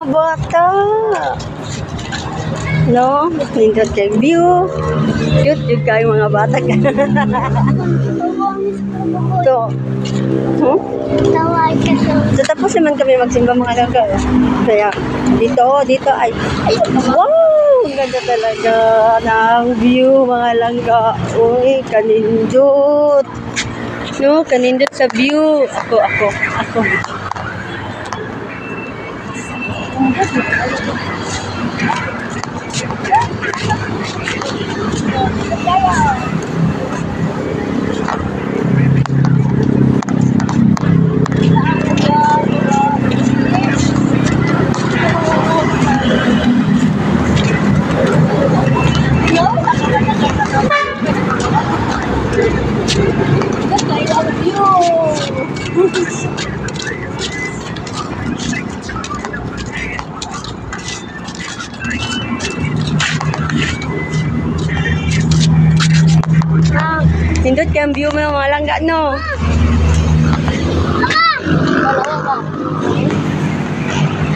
bata. No, nindot kay view. Cute yung kayo mga bata. So, so tapos naman kami magsimba mga langga. Kaya dito ay wow, ang ganda talaga ng view mga langga. Uy, kanindot. No, kanindot sa view. Ako. Nindot kaya ang view mo mga langga, no?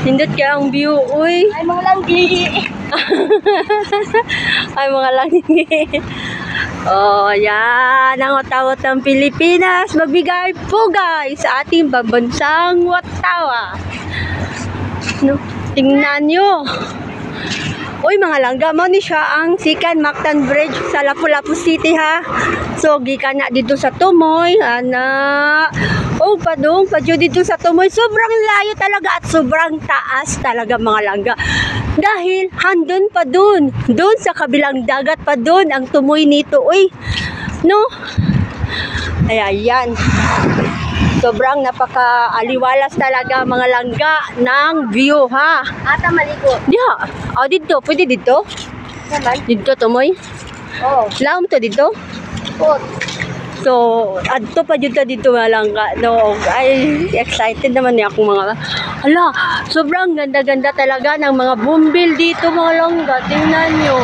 Nindot kaya ang view, uy. Ay, mga langgi. Ay, mga langgi. Oh, yan. Ang watawat ng Pilipinas. Magbigay po, guys, sa ating babansang watawa. No? Tingnan nyo. Uy, mga langga, mo ni siya ang Second Mactan Bridge sa Lapu-Lapu City, ha? So, gikan na dito sa Tumoy, ana. Oh, padung, padyo dito sa Tumoy. Sobrang layo talaga at sobrang taas talaga, mga langga. Dahil, handun pa dun. Dun sa kabilang dagat pa dun ang Tumoy nito, uy. No? Ay, ayan. Sobrang napaka-aliwalas talaga mga langga ng view, ha? Ata maligo. Diha. Oh, dito. Pwede dito? Naman? Dito, Tumoy? Oo. Laom to dito? Oh. So, adto pa dito mga langga. No, ay, excited naman niya akong mga... Hala, sobrang ganda-ganda talaga ng mga bumbil dito mga langga. Tingnan nyo.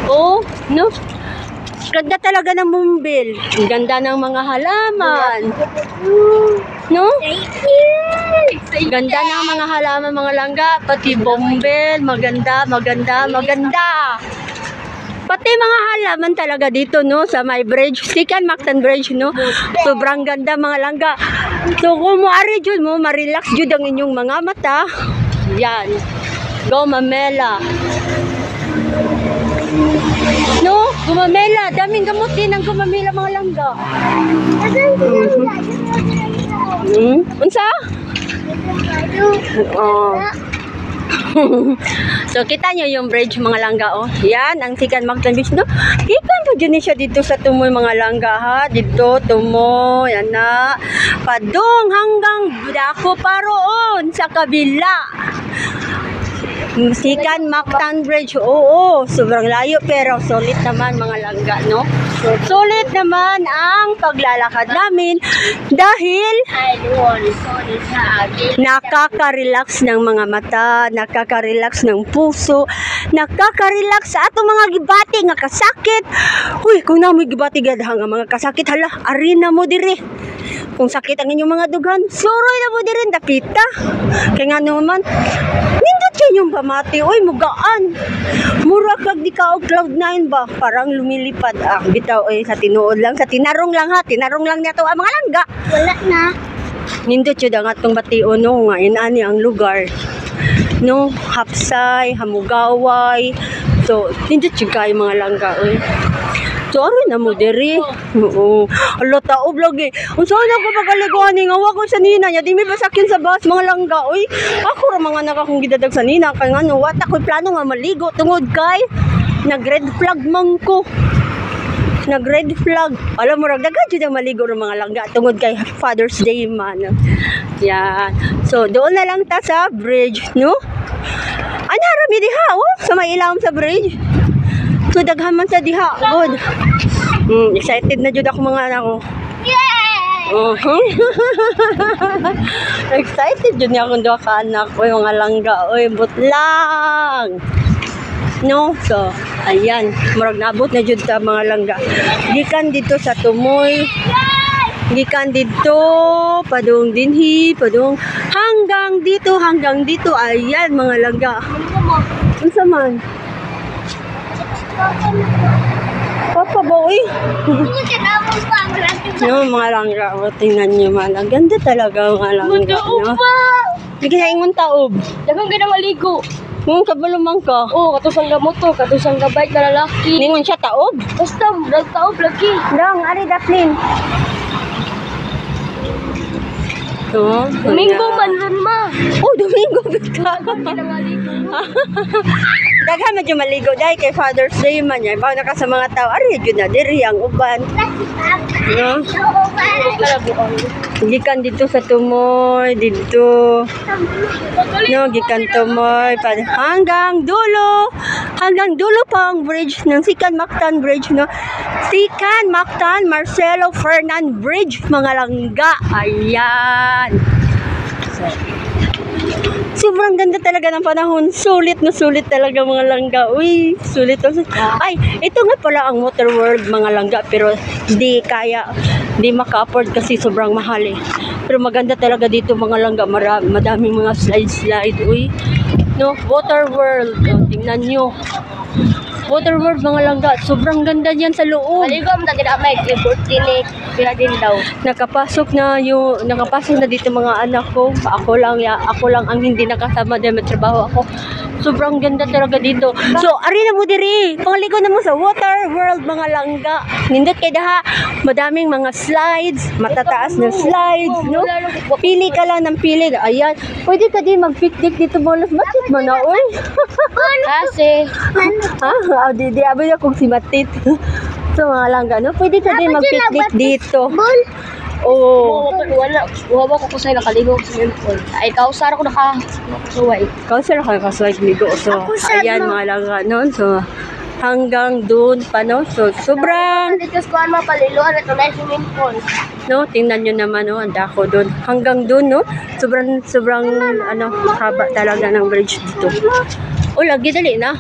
Oh, no? Ganda talaga ng bumbil. Ang ganda ng mga halaman. No? Ganda ng mga halaman, mga langga. Pati bumbil. Maganda. Pati mga halaman talaga dito, no? Sa my bridge. Second Mactan Bridge, no? Sobrang ganda, mga langga. So, kung maaari dyan mo, marelax dyan ang inyong mga mata. Yan. Gumamela. No, gumamela. Daming gamot din ang gumamela, mga langga. Unsa? Oh. So, kita nyo yung bridge, mga langga, oh. Yan, ang Second Mactan Bridge, no? Kita mo dyan siya dito sa Tumoy, mga langga, ha? Dito, Tumoy, yan na. Padung hanggang Dako pa roon sa kabila. Second Mactan Bridge, oo, sobrang layo pero solid naman, mga langga, no? Solid naman ang paglalakad namin dahil nakaka-relax ng mga mata, nakaka-relax ng puso, nakaka-relax sa atong mga gibati nga kasakit. Uy, kung na mo gibati gadhang ang mga kasakit, hala, arena mo dire. Kung sakit ang inyong mga dugan, suroy na mo dire, dapita. Kaya nga naman, nindot kanyong pamati, uy, mugaan. Mura kag di ka og Cloud9 ba? Parang lumilipad. Bitaw, sa tinuod lang, sa tinarong lang, ha? Tinarong lang niya to, mga langga. Wala na. Nindot yun ang atong bation, no? Nga, inani ang lugar. No? Hapsay, Hamugaway. So, nindot yun kayo, mga langga, uy. So, aron na mo diri. Oo. Ala, taob lagi. Unsa na ko pagkaliguan nga wa ko sa nina nya, di mi basakyan sa bus, mga langga, uy. Ako ra mga anak akong gidadag sa nina kay ngano wa ta koy plano nga maligo tungod kay nag-red flag man ko. Nag-red flag. Alam mo, daghan jud ang maligo ng mga langga tungod kay Father's Day man. Yan. So, doon na lang ta sa bridge, no? Ana ra mi diha, oh, sa may ilawom sa bridge. So, daghan man sa diha. Good. Excited na jud ako, mga anak ko. Yay! Excited jud niya akong duha ka anak. Uy, mga langga. Uy, butlang. No? So, ayan. Murag nabot na jud sa mga langga. Gikan dito sa Tumoy. Gikan dito. Padung dinhi. Padung hanggang hanggang dito. Ayan, mga langga. Unsa man? Papa boy. No, mga langga. O, tingnan niyo, mga langga. Ganda talaga, mga langga. No? Hindi ka ingon taob. Dagang ganang maligo. Kabalumang ka. Oh, katusang gamot to, katusang gabay ka lalaki. Ningon siya taob. Basta, nagtaob lagi. Dang, ari daplin. So, Domingo man ron ma. Oh, Domingo bigla. Maligo. Daghan medyo maligo dahil kay Father's Day man niya. Bawa na ka sa mga tao, ari yun na, diri ang uban. No? Gikan dito sa Tumoy, dito. No, gikan Tumoy. Hanggang dulo pa ang bridge ng Sikan Mactan Bridge, no? Sikan Mactan Marcelo Fernan Bridge, mga langga. Ayan. Sobrang ganda talaga ng panahon. Sulit na sulit talaga, mga langga. Uy, sulit na sulit. Ay, ito nga pala ang Water World, mga langga. Pero di maka-afford kasi sobrang mahal eh. Pero maganda talaga dito, mga langga. Madaming mga slide. Uy, no, Water World. O, tingnan nyo. Water World, mga langga. Sobrang ganda niyan sa loob. Maligo mo na may tinik. Pila din daw. Nakapasok na dito mga anak ko. Ako lang ang hindi nakasama dahil may trabaho ako. Sobrang ganda talaga dito. So, ari na mo diri. Pangligo na mo sa Water World, mga langga. Nindot kay daha. Madaming mga slides, matataas na slides, no? Pili ka lang ng pili. Ayan. Pwede ka din mag-picnic dito, bolos. Bakit mo na, uy? Kasi, Ha? Di abay akong si Matit. So, mga langga, no? Pwede ka din mag-picnic dito. Oo. wala ko kusay nakaligo sa swimming pool. Ay, kausara ko nakasuway. Kausara ka kaswag ligo. So, ayan, mga langga, no? So, hanggang doon pa, no? So, sobrang, Dito sa kuhan mapaliluan ito na yung swimming pool. no? Tingnan nyo naman, no? Ang dako doon. Hanggang doon, no? Sobrang, haba talaga ng bridge dito. O, lagi, dali na.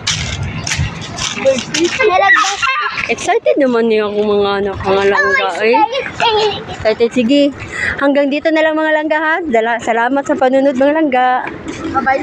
Excited naman niyo ako, mga langga, eh. Excited, sige. Hanggang dito na lang, mga langga, ha? Salamat sa panunod, mga langga. Mabay